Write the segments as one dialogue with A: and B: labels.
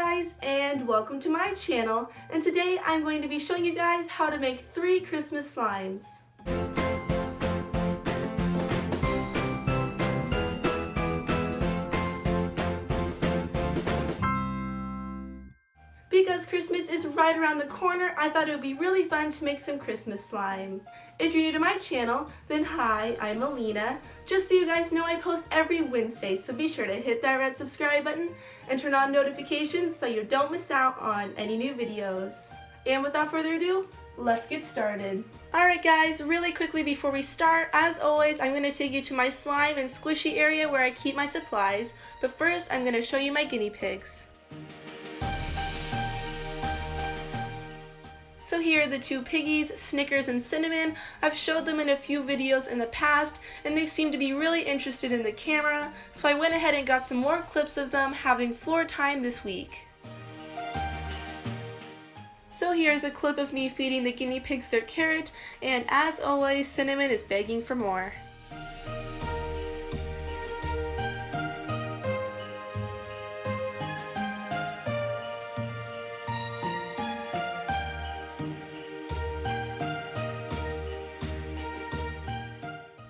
A: guys, and welcome to my channel, and today I'm going to be showing you guys how to make 3 Christmas slimes. Because Christmas is right around the corner, I thought it would be really fun to make some Christmas slime. If you're new to my channel, then hi, I'm Alina. Just so you guys know, I post every Wednesday, so be sure to hit that red subscribe button and turn on notifications so you don't miss out on any new videos. And without further ado, let's get started. Alright guys, really quickly before we start, as always, I'm going to take you to my slime and squishy area where I keep my supplies, but first I'm going to show you my guinea pigs. So here are the 2 piggies, Snickers and Cinnamon. I've showed them in a few videos in the past and they seem to be really interested in the camera, so I went ahead and got some more clips of them having floor time this week. So here's a clip of me feeding the guinea pigs their carrot, and as always, Cinnamon is begging for more.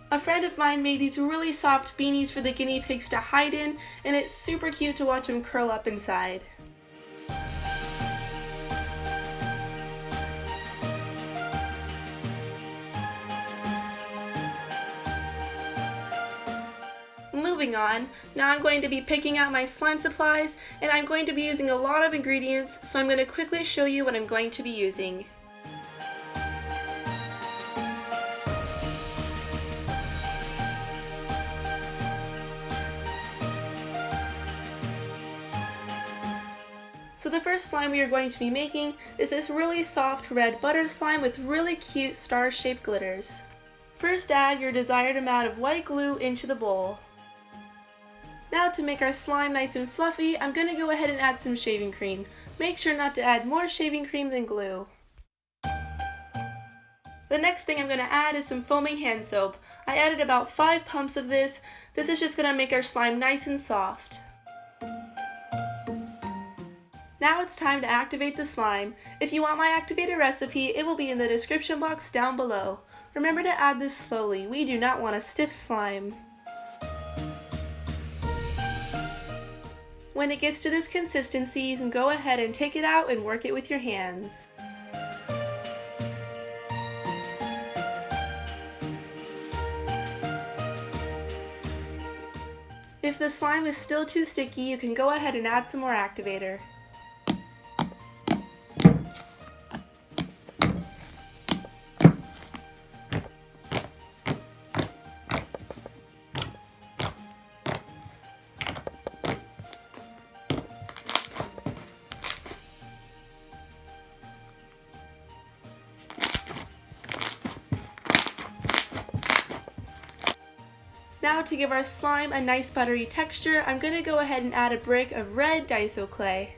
A: A friend of mine made these really soft beanies for the guinea pigs to hide in, and it's super cute to watch them curl up inside. Moving on, now I'm going to be picking out my slime supplies, and I'm going to be using a lot of ingredients, so I'm going to quickly show you what I'm going to be using. So the first slime we are going to be making is this really soft red butter slime with really cute star-shaped glitters. First, add your desired amount of white glue into the bowl. Now to make our slime nice and fluffy, I'm going to go ahead and add some shaving cream. Make sure not to add more shaving cream than glue. The next thing I'm going to add is some foaming hand soap. I added about 5 pumps of this. This is just going to make our slime nice and soft. Now it's time to activate the slime. If you want my activator recipe, it will be in the description box down below. Remember to add this slowly. We do not want a stiff slime. When it gets to this consistency, you can go ahead and take it out and work it with your hands. If the slime is still too sticky, you can go ahead and add some more activator. Now to give our slime a nice buttery texture, I'm going to go ahead and add a brick of red Daiso clay.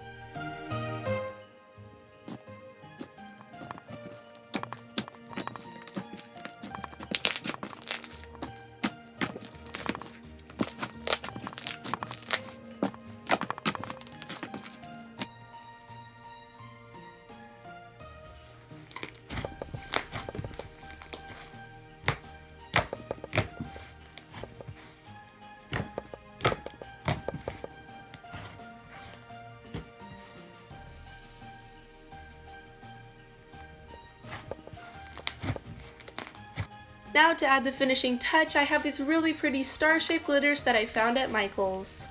A: Now to add the finishing touch, I have these really pretty star-shaped glitters that I found at Michael's.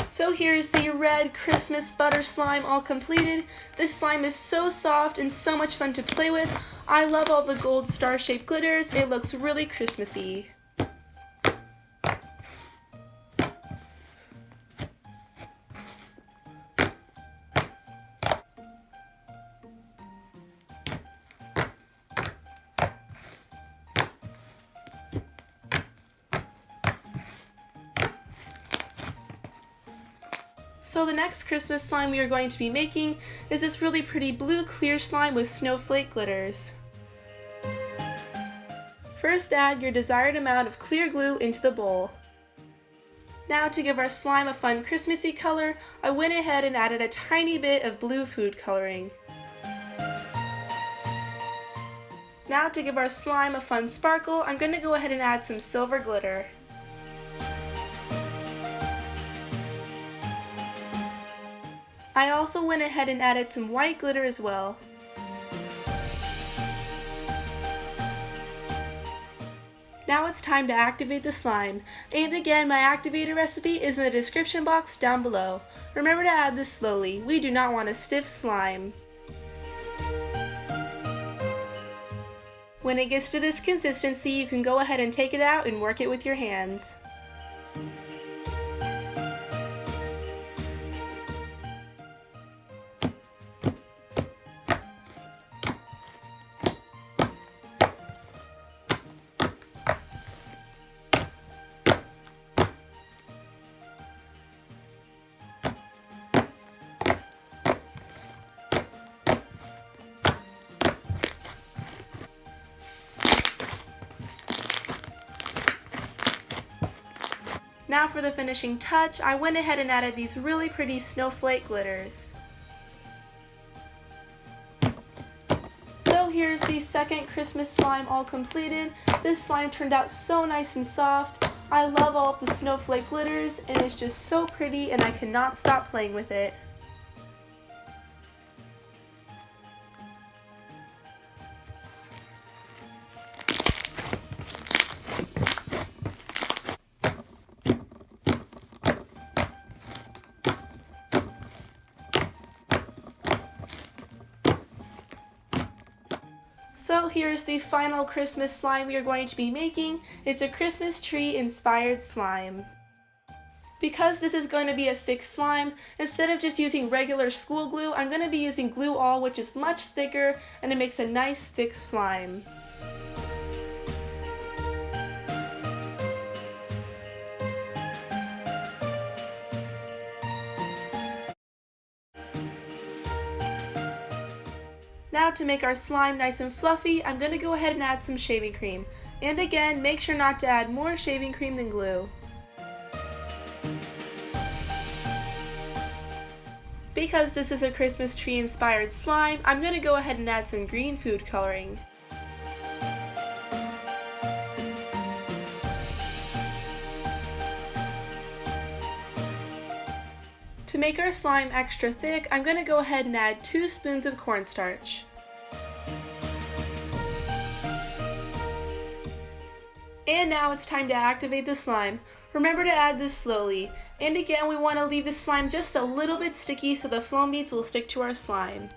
A: So here's the red Christmas butter slime all completed. This slime is so soft and so much fun to play with. I love all the gold star-shaped glitters. It looks really Christmassy. So the next Christmas slime we are going to be making is this really pretty blue clear slime with snowflake glitters. First, add your desired amount of clear glue into the bowl. Now, to give our slime a fun Christmassy color, I went ahead and added a tiny bit of blue food coloring. Now, to give our slime a fun sparkle, I'm going to go ahead and add some silver glitter. I also went ahead and added some white glitter as well. Now it's time to activate the slime, and again my activator recipe is in the description box down below. Remember to add this slowly, we do not want a stiff slime. When it gets to this consistency, you can go ahead and take it out and work it with your hands. Now for the finishing touch, I went ahead and added these really pretty snowflake glitters. So here's the second Christmas slime all completed. This slime turned out so nice and soft. I love all of the snowflake glitters and it's just so pretty and I cannot stop playing with it. So here's the final Christmas slime we are going to be making. It's a Christmas tree inspired slime. Because this is going to be a thick slime, instead of just using regular school glue, I'm going to be using Glue All, which is much thicker and it makes a nice thick slime. Now to make our slime nice and fluffy, I'm going to go ahead and add some shaving cream. And again, make sure not to add more shaving cream than glue. Because this is a Christmas tree inspired slime, I'm going to go ahead and add some green food coloring. To make our slime extra thick, I'm going to go ahead and add 2 spoons of cornstarch. And now it's time to activate the slime. Remember to add this slowly. And again, we want to leave the slime just a little bit sticky so the foam beads will stick to our slime.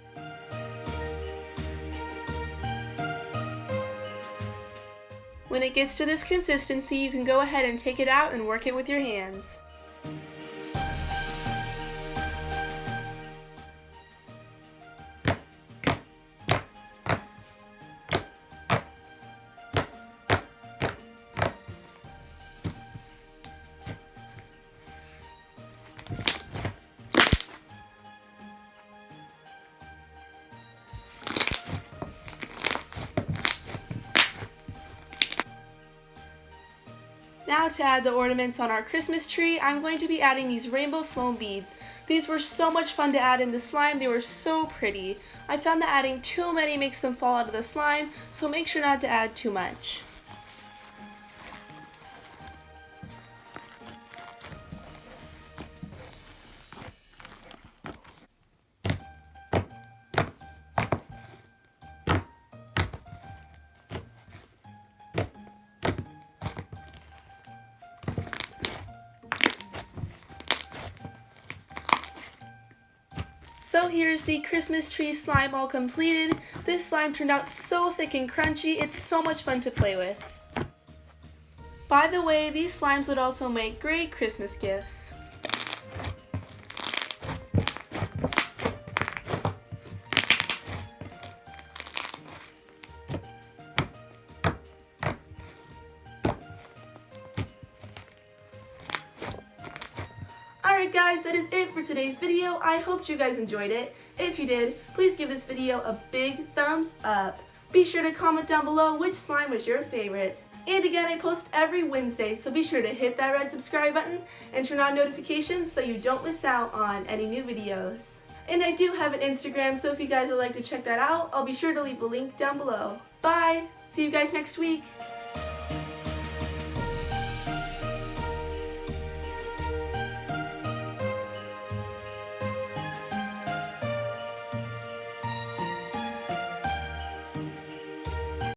A: When it gets to this consistency, you can go ahead and take it out and work it with your hands. Now to add the ornaments on our Christmas tree, I'm going to be adding these rainbow foam beads. These were so much fun to add in the slime, they were so pretty. I found that adding too many makes them fall out of the slime, so make sure not to add too much. So here's the Christmas tree slime all completed. This slime turned out so thick and crunchy, it's so much fun to play with. By the way, these slimes would also make great Christmas gifts. Alright guys, that is it for today's video. I hope you guys enjoyed it. If you did, please give this video a big thumbs up. Be sure to comment down below which slime was your favorite. And again, I post every Wednesday, so be sure to hit that red subscribe button and turn on notifications so you don't miss out on any new videos. And I do have an Instagram, so if you guys would like to check that out, I'll be sure to leave a link down below. Bye! See you guys next week!